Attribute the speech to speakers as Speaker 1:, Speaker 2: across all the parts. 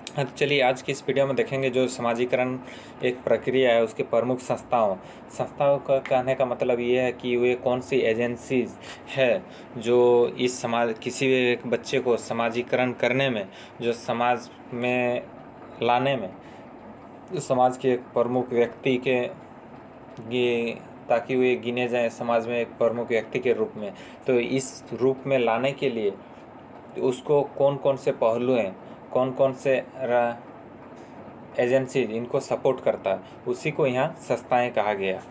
Speaker 1: हाँ, तो चलिए आज की इस वीडियो में देखेंगे जो समाजीकरण एक प्रक्रिया है उसके प्रमुख संस्थाओं संस्थाओं का कहने का मतलब ये है कि वे कौन सी एजेंसीज है जो इस समाज किसी भी एक बच्चे को समाजीकरण करने में, जो समाज में लाने में, जो समाज के एक प्रमुख व्यक्ति के ये ताकि वे गिने जाएं समाज में एक प्रमुख व्यक्ति के रूप में। तो इस रूप में लाने के लिए उसको कौन कौन से पहलू हैं, कौन कौन से एजेंसी इनको सपोर्ट करता है, उसी को यहाँ संस्थाएं कहा गया,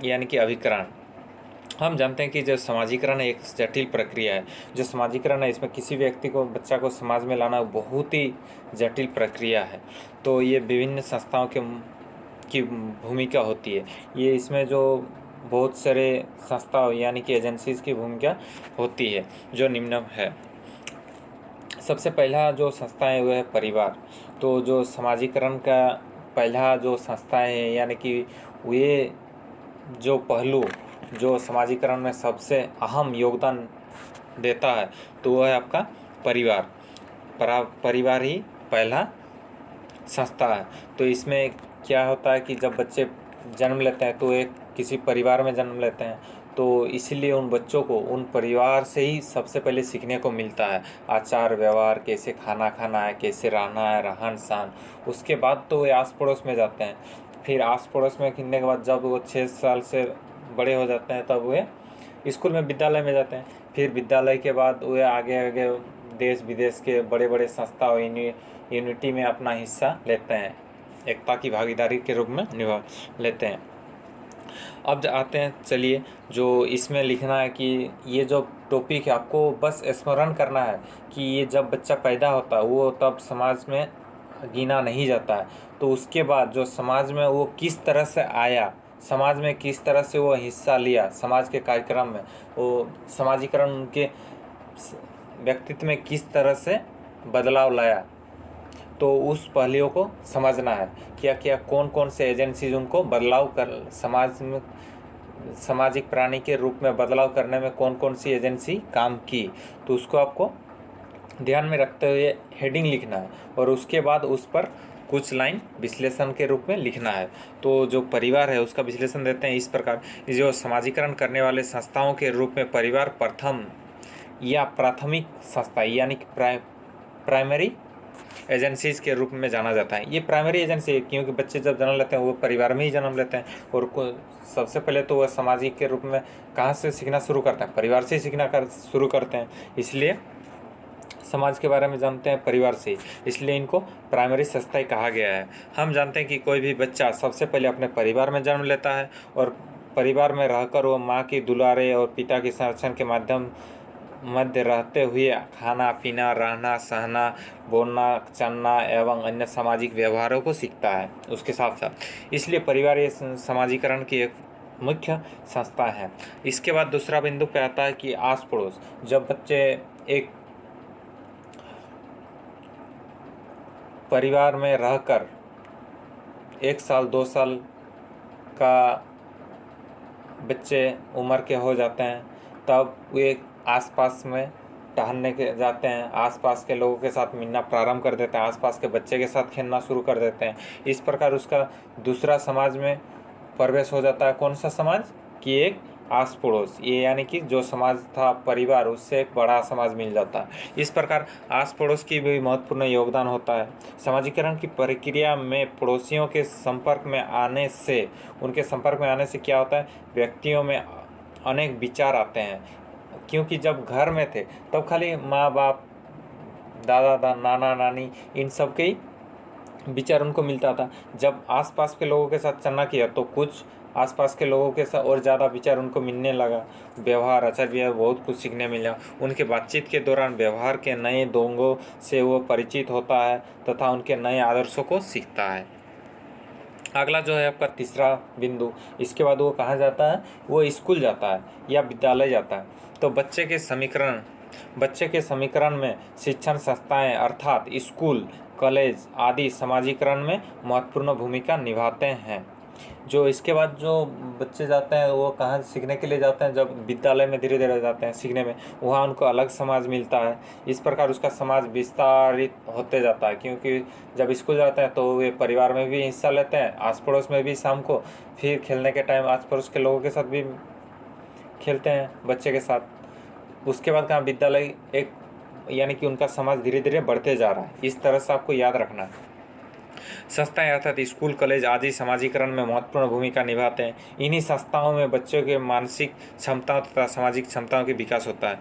Speaker 1: यानी कि अभिकरण। हम जानते हैं कि जो समाजीकरण है एक जटिल प्रक्रिया है। जो समाजीकरण है इसमें किसी व्यक्ति को, बच्चा को समाज में लाना बहुत ही जटिल प्रक्रिया है। तो ये विभिन्न संस्थाओं की भूमिका होती है। ये इसमें जो बहुत सारे संस्थाओं यानी कि एजेंसीज की भूमिका होती है जो निम्न है। सबसे पहला जो संस्था है वो है परिवार। तो जो समाजीकरण का पहला जो संस्था है यानी कि वे जो पहलू जो समाजीकरण में सबसे अहम योगदान देता है तो वह है आपका परिवार। परिवार ही पहला संस्था है। तो इसमें क्या होता है कि जब बच्चे जन्म लेते हैं तो एक किसी परिवार में जन्म लेते हैं, तो इसलिए उन बच्चों को उन परिवार से ही सबसे पहले सीखने को मिलता है आचार व्यवहार, कैसे खाना खाना है, कैसे रहना है, रहन सहन। उसके बाद तो वे आस पड़ोस में जाते हैं। फिर आस पड़ोस में खेलने के बाद जब वो 6 साल से बड़े हो जाते हैं तब वे स्कूल में, विद्यालय में जाते हैं। फिर विद्यालय के बाद वे आगे आगे देश विदेश के बड़े बड़े संस्था और यूनिटी में अपना हिस्सा लेते हैं, एकता की भागीदारी के रूप में निभा लेते हैं। अब आते हैं, चलिए जो इसमें लिखना है कि ये जो टॉपिक है आपको बस स्मरण करना है कि ये जब बच्चा पैदा होता है वो तब समाज में गिना नहीं जाता है। तो उसके बाद जो समाज में वो किस तरह से आया, समाज में किस तरह से वो हिस्सा लिया, समाज के कार्यक्रम में वो समाजीकरण उनके व्यक्तित्व में किस तरह से बदलाव लाया, तो उस पहलुओं को समझना है। क्या क्या कौन कौन से एजेंसीज उनको बदलाव कर समाज में, सामाजिक प्राणी के रूप में बदलाव करने में कौन कौन सी एजेंसी काम की, तो उसको आपको ध्यान में रखते हुए हेडिंग लिखना है और उसके बाद उस पर कुछ लाइन विश्लेषण के रूप में लिखना है। तो जो परिवार है उसका विश्लेषण देते हैं इस प्रकार, जो समाजीकरण करने वाले संस्थाओं के रूप में परिवार प्रथम या प्राथमिक संस्था यानी कि प्राइमरी एजेंसीज के रूप में जाना जाता है। ये प्राइमरी एजेंसी है क्योंकि बच्चे जब जन्म लेते हैं वो परिवार में ही जन्म लेते हैं और सबसे पहले तो वह सामाजिक के रूप में कहाँ से सीखना शुरू करते हैं, परिवार से ही सीखना शुरू करते हैं। इसलिए समाज के बारे में जानते हैं परिवार से, इसलिए इनको प्राइमरी संस्थाएं कहा गया है। हम जानते हैं कि कोई भी बच्चा सबसे पहले अपने परिवार में जन्म लेता है और परिवार में रहकर वो माँ की दुलारे और पिता के संरक्षण के मध्य रहते हुए खाना पीना, रहना सहना, बोलना चलना एवं अन्य सामाजिक व्यवहारों को सीखता है उसके साथ साथ। इसलिए परिवार ये समाजीकरण की एक मुख्य संस्था है। इसके बाद दूसरा बिंदु पे आता है कि आस पड़ोस। जब बच्चे एक परिवार में रहकर 1 साल 2 साल का बच्चे उम्र के हो जाते हैं तब वे आसपास में टहलने के जाते हैं, आसपास के लोगों के साथ मिलना प्रारंभ कर देते हैं, आसपास के बच्चे के साथ खेलना शुरू कर देते हैं। इस प्रकार उसका दूसरा समाज में प्रवेश हो जाता है। कौन सा समाज कि एक आस पड़ोस, ये यानी कि जो समाज था परिवार उससे एक बड़ा समाज मिल जाता है। इस प्रकार आस पड़ोस की भी महत्वपूर्ण योगदान होता है। समाजीकरण की प्रक्रिया में पड़ोसियों के संपर्क में आने से, उनके संपर्क में आने से क्या होता है, व्यक्तियों में अनेक विचार आते हैं। क्योंकि जब घर में थे तब खाली माँ बाप, दादा नाना नानी इन सब के ही विचार उनको मिलता था। जब आसपास के लोगों के साथ चलना किया तो कुछ आसपास के लोगों के साथ और ज़्यादा विचार उनको मिलने लगा। व्यवहार, आचार व्यवहार बहुत कुछ सीखने मिला। उनके बातचीत के दौरान व्यवहार के नए ढंगों से वो परिचित होता है तथा उनके नए आदर्शों को सीखता है। अगला जो है आपका तीसरा बिंदु, इसके बाद वो कहाँ जाता है, वो स्कूल जाता है या विद्यालय जाता है। तो बच्चे के समीकरण में शिक्षण संस्थाएं अर्थात स्कूल, कॉलेज आदि समाजीकरण में महत्वपूर्ण भूमिका निभाते हैं। जो इसके बाद जो बच्चे जाते हैं वो कहाँ सीखने के लिए जाते हैं, जब विद्यालय में धीरे धीरे जाते हैं सीखने में, वहाँ उनको अलग समाज मिलता है। इस प्रकार उसका समाज विस्तारित होते जाता है, क्योंकि जब स्कूल जाते हैं तो वे परिवार में भी हिस्सा लेते हैं, आस पड़ोस में भी शाम को, फिर खेलने के टाइम आस पड़ोस के लोगों के साथ भी खेलते हैं बच्चे के साथ। उसके बाद कहाँ विद्यालय एक यानी कि उनका समाज धीरे धीरे बढ़ते जा रहा है। इस तरह से आपको याद रखना है। संस्थाएं अर्थात स्कूल, कॉलेज आदि समाजीकरण में महत्वपूर्ण भूमिका निभाते हैं। इन्हीं संस्थाओं में बच्चों के मानसिक क्षमताओं तथा सामाजिक क्षमताओं के विकास होता है।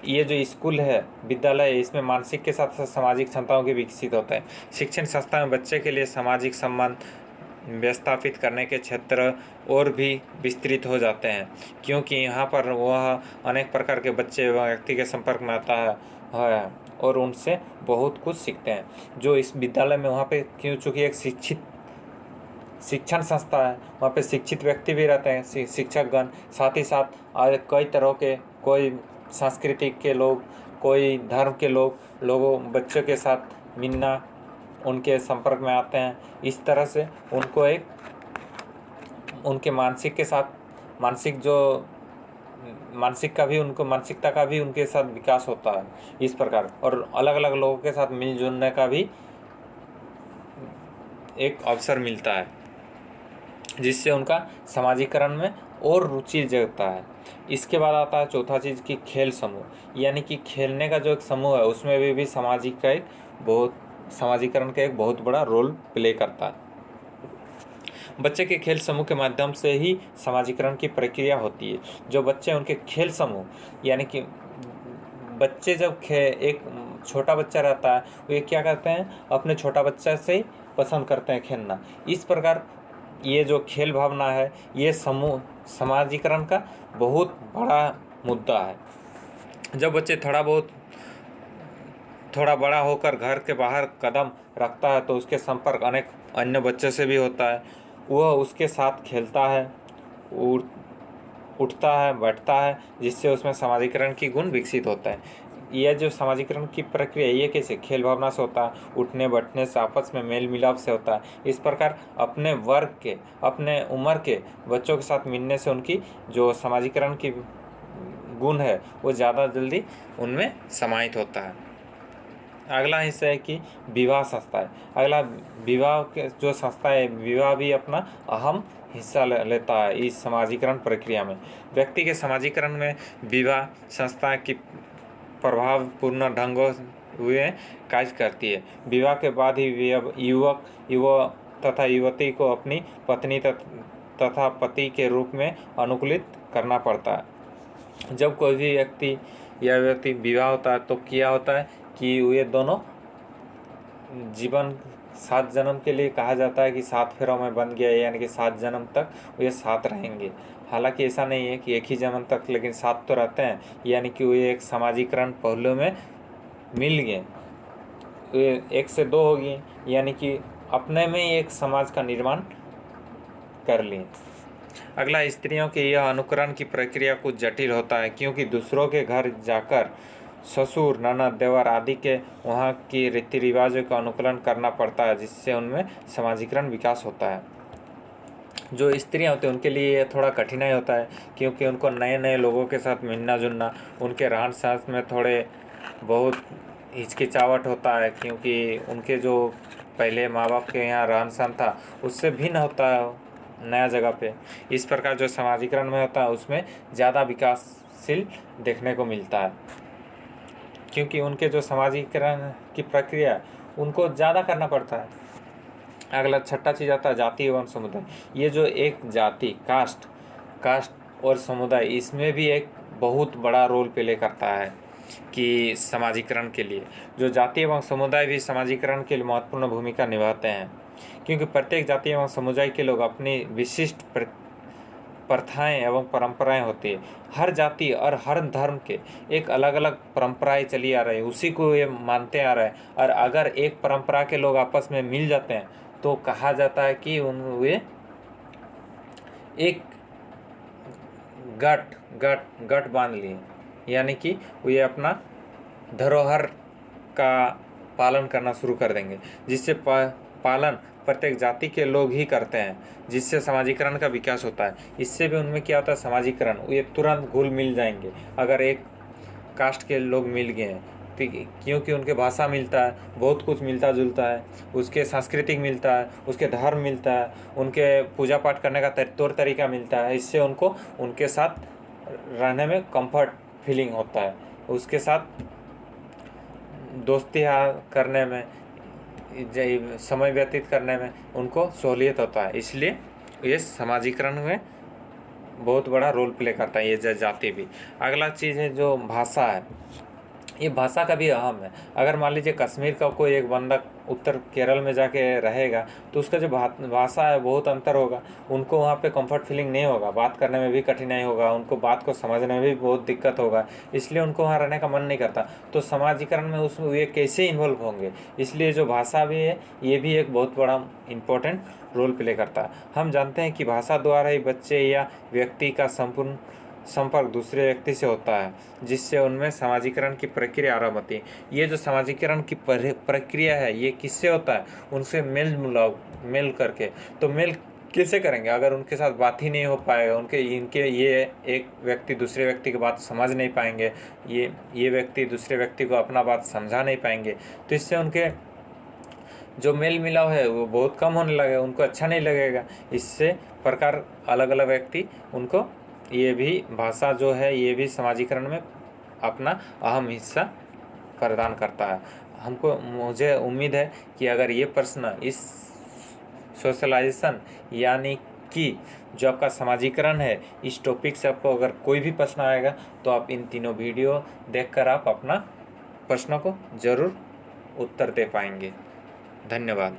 Speaker 1: ये जो स्कूल है, विद्यालय है, इसमें मानसिक के साथ साथ सामाजिक क्षमताओं के विकसित होता है। शिक्षण संस्था में बच्चे के लिए सामाजिक संबंध व्यवस्थापित करने के क्षेत्र और भी विस्तृत हो जाते हैं, क्योंकि यहाँ पर वह अनेक प्रकार के बच्चे एवं व्यक्ति के संपर्क में आता है और उनसे बहुत कुछ सीखते हैं। जो इस विद्यालय में वहाँ पे चूँकि एक शिक्षण संस्था है, वहाँ पे शिक्षित व्यक्ति भी रहते हैं, शिक्षकगण, साथ ही साथ कई तरह के, कोई सांस्कृतिक के लोग, कोई धर्म के लोगों बच्चों के साथ मिलना, उनके संपर्क में आते हैं। इस तरह से उनको एक उनके मानसिक के साथ मानसिकता का भी उनके साथ विकास होता है इस प्रकार, और अलग अलग लोगों के साथ मिलजुलने का भी एक अवसर मिलता है, जिससे उनका समाजीकरण में और रुचि जगता है। इसके बाद आता है चौथा चीज़ की खेल समूह, यानी कि खेलने का जो एक समूह है उसमें भी समाजीकरण का एक बहुत बड़ा रोल प्ले करता है। बच्चे के खेल समूह के माध्यम से ही समाजीकरण की प्रक्रिया होती है। जो बच्चे उनके खेल समूह, यानी कि बच्चे जब एक छोटा बच्चा रहता है, वे क्या करते हैं, अपने छोटा बच्चा से ही पसंद करते हैं खेलना। इस प्रकार ये जो खेल भावना है, ये समूह समाजीकरण का बहुत बड़ा मुद्दा है। जब बच्चे थोड़ा बड़ा होकर घर के बाहर कदम रखता है तो उसके संपर्क अनेक अन्य बच्चों से भी होता है। वह उसके साथ खेलता है, उठता है, बैठता है, जिससे उसमें समाजीकरण की गुण विकसित होता है। यह जो समाजीकरण की प्रक्रिया ये कैसे खेल भावना से होता है, उठने बैठने से, आपस में मेल मिलाप से होता है। इस प्रकार अपने वर्ग के, अपने उम्र के बच्चों के साथ मिलने से उनकी जो समाजीकरण की गुण है वो ज़्यादा जल्दी उनमें समाहित होता है। अगला हिस्सा है कि विवाह संस्था है। अगला विवाह के जो संस्था है, विवाह भी अपना अहम हिस्सा लेता है इस समाजीकरण प्रक्रिया में। व्यक्ति के समाजीकरण में विवाह संस्था की प्रभावपूर्ण ढंगों हुए कार्य करती है। विवाह के बाद ही युवक तथा युवती को अपनी पत्नी तथा पति के रूप में अनुकूलित करना पड़ता है। जब कोई भी व्यक्ति विवाह होता है तो क्या होता है कि ये दोनों जीवन 7 जन्म के लिए कहा जाता है कि 7 फेरों में बंध गया, यानी कि 7 जन्म तक ये साथ रहेंगे। हालांकि ऐसा नहीं है कि एक ही जन्म तक, लेकिन साथ तो रहते हैं, यानी कि वे एक समाजीकरण पहलू में मिल गए, वे 1 से 2 हो गए, यानी कि अपने में ही एक समाज का निर्माण कर लिए। अगला, स्त्रियों के यह अनुकरण की प्रक्रिया कुछ जटिल होता है, क्योंकि दूसरों के घर जाकर ससुर, ननद, देवर आदि के वहाँ की रीति रिवाजों का अनुकरण करना पड़ता है, जिससे उनमें समाजीकरण विकास होता है। जो स्त्रियाँ होती हैं उनके लिए ये थोड़ा कठिनाई होता है, क्योंकि उनको नए नए लोगों के साथ मिलना जुलना, उनके रहन सहन में थोड़े बहुत हिचकिचाहट होता है, क्योंकि उनके जो पहले माँ बाप के यहाँ रहन सहन था उससे भिन्न होता है नया जगह पे। इस प्रकार जो समाजीकरण में होता है उसमें ज़्यादा विकासशील देखने को मिलता है, क्योंकि उनके जो समाजीकरण की प्रक्रिया उनको ज़्यादा करना पड़ता है। अगला छठा चीज़ आता है जाति एवं समुदाय। ये जो एक जाति, कास्ट और समुदाय, इसमें भी एक बहुत बड़ा रोल प्ले करता है कि समाजीकरण के लिए। जो जाति एवं समुदाय भी समाजीकरण के लिए महत्वपूर्ण भूमिका निभाते हैं, क्योंकि प्रत्येक जाति एवं समुदाय के लोग अपनी विशिष्ट प्रथाएं एवं परंपराएं होती है। हर जाति और हर धर्म के एक अलग अलग परंपराएं चली आ रही है, उसी को ये मानते आ रहे हैं। और अगर एक परंपरा के लोग आपस में मिल जाते हैं तो कहा जाता है कि वे एक गठ बांध लिए, यानी कि वे अपना धरोहर का पालन करना शुरू कर देंगे, जिससे पालन प्रत्येक जाति के लोग ही करते हैं, जिससे समाजीकरण का विकास होता है। इससे भी उनमें क्या होता है, समाजीकरण, ये तुरंत घुल मिल जाएंगे अगर एक कास्ट के लोग मिल गए हैं, ठीक है, क्योंकि उनके भाषा मिलता है, बहुत कुछ मिलता जुलता है, उसके सांस्कृतिक मिलता है, उसके धर्म मिलता है, उनके पूजा पाठ करने का तौर तरीका मिलता है। इससे उनको उनके साथ रहने में कंफर्ट फीलिंग होता है, उसके साथ दोस्ती करने में, समय व्यतीत करने में उनको सहूलियत होता है। इसलिए ये समाजीकरण में बहुत बड़ा रोल प्ले करता है ये जाति भी। अगला चीज़ है जो भाषा है, ये भाषा का भी अहम है। अगर मान लीजिए कश्मीर का कोई एक बंदा उत्तर केरल में जाके रहेगा तो उसका जो भाषा है बहुत अंतर होगा, उनको वहाँ पे कंफर्ट फीलिंग नहीं होगा, बात करने में भी कठिनाई होगा, उनको बात को समझने में भी बहुत दिक्कत होगा, इसलिए उनको वहाँ रहने का मन नहीं करता। तो समाजीकरण में उसमें ये कैसे इन्वॉल्व होंगे, इसलिए जो भाषा भी है ये भी एक बहुत बड़ा इम्पोर्टेंट रोल प्ले करता है। हम जानते हैं कि भाषा द्वारा ही बच्चे या व्यक्ति का संपूर्ण संपर्क दूसरे व्यक्ति से होता है, जिससे उनमें समाजीकरण की प्रक्रिया आरंभ होती है। ये जो समाजीकरण की प्रक्रिया है ये किससे होता है, उनसे मेल करके। तो मेल कैसे करेंगे अगर उनके साथ बात ही नहीं हो पाएगा, ये एक व्यक्ति दूसरे व्यक्ति की बात समझ नहीं पाएंगे, ये व्यक्ति दूसरे व्यक्ति को अपना बात समझा नहीं पाएंगे, तो इससे उनके जो मेल मिलाव है वो बहुत कम होने लगेगा, उनको अच्छा नहीं लगेगा। इससे प्रकार अलग अलग व्यक्ति उनको, ये भी भाषा जो है ये भी समाजीकरण में अपना अहम हिस्सा प्रदान करता है। मुझे उम्मीद है कि अगर ये प्रश्न इस सोशलाइजेशन यानी कि जो आपका समाजीकरण है इस टॉपिक से आपको अगर कोई भी प्रश्न आएगा तो आप इन तीनों वीडियो देखकर आप अपना प्रश्नों को ज़रूर उत्तर दे पाएंगे। धन्यवाद।